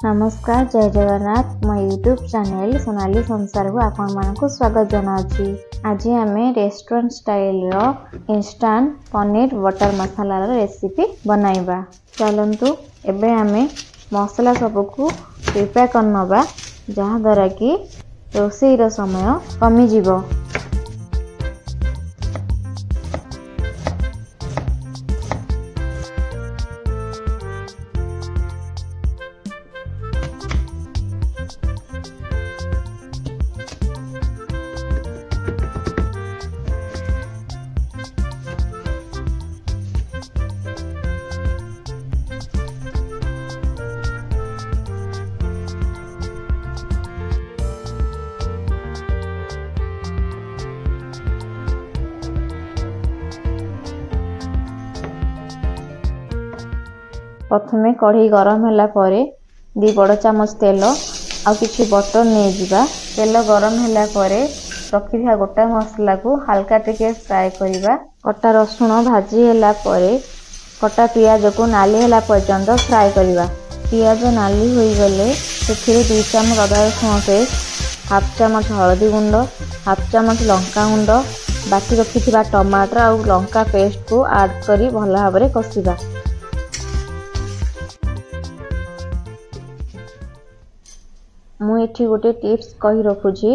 नमस्कार जय जगन्नाथ मो यूट्यूब चैनल सोनाली संसार को आपण मानक स्वागत जनावि। आज आम रेस्टोरेंट स्टाइल रो इंस्टेंट पनीर बटर मसाला रेसिपी बनाइबा। चलंतु एबे आमे मसला सबको प्रिपेयर करनबा जहा द्वारा कि रोषेई रो समय कमी जीवो। प्रथमे कढ़ी गरम होला परे 2 बड़ चामच तेल आ किछि बटर नै जिबा। तेल गरम होला परे रखिथिया गोटा मसला को हल्का टिके फ्राई करिबा। कटा रसुण भाजी होला परे कटा पियाज को नाली होला पर्यंत फ्राई करिबा। पियाज नाली होई गले सेथिरे 2 चामच अदा रसुण पेस्ट, हाफ चामच हळदी गुंड, हाफ चामच लंका गुंड, बाकी रखिथिबा टमाटर आ लंका पेस्ट को ऐड करी भला भाबरे कसिबा। मु एठी गोटे टिप्स कही रखुची,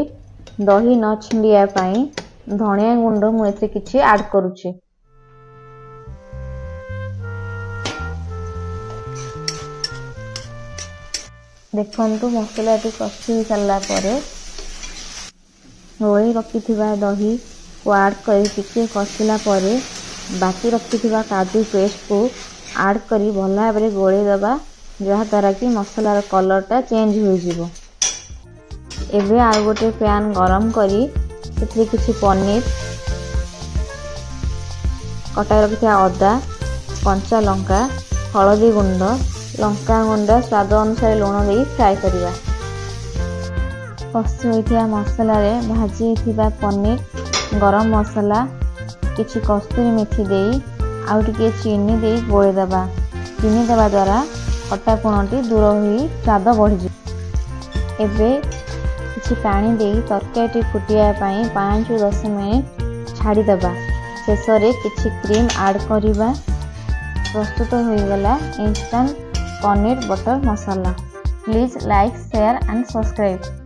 दही न छिंडिया पाई धनिया गुंड मु एथे किछि ऐड करूची। देखंतु मसला एठी कसी साला परे गोळी रखिथिबा दही को ऐड करी किछि कसिला परे बाकी रखिथिबा काजू पेस्ट को ऐड करी भला भाबरे गोळी दबा, जहा द्वारा कि मसलार कलरटा चेंज होई जिवो। एबे आ गोटे पैन गरम करी सेथि किछि पनीर, कटा रखिया अदा, कंचा लंका, हळदी गुंड, लंका गुंड स्वाद अनुसार लूण दे फ्राई करिबा। कसी होइथिया मसला रे भाजी होइथिबा पनीर, गरम मसला, किछि कस्तूरी मेथी देई आ टिके चीनी देई गोळे दबा। चीनी दबा द्वारा खट्टा कोणटी दूर होई स्वाद बढ़ि जे। एबे किछि पानी देई तरकारी फुटिया पाई 5 ରୁ 10 मिनिट छाड़ी दबा। शेष रे किछि क्रीम ऐड करिबा। प्रस्तुत होई गला instant paneer butter masala. Please like share and subscribe.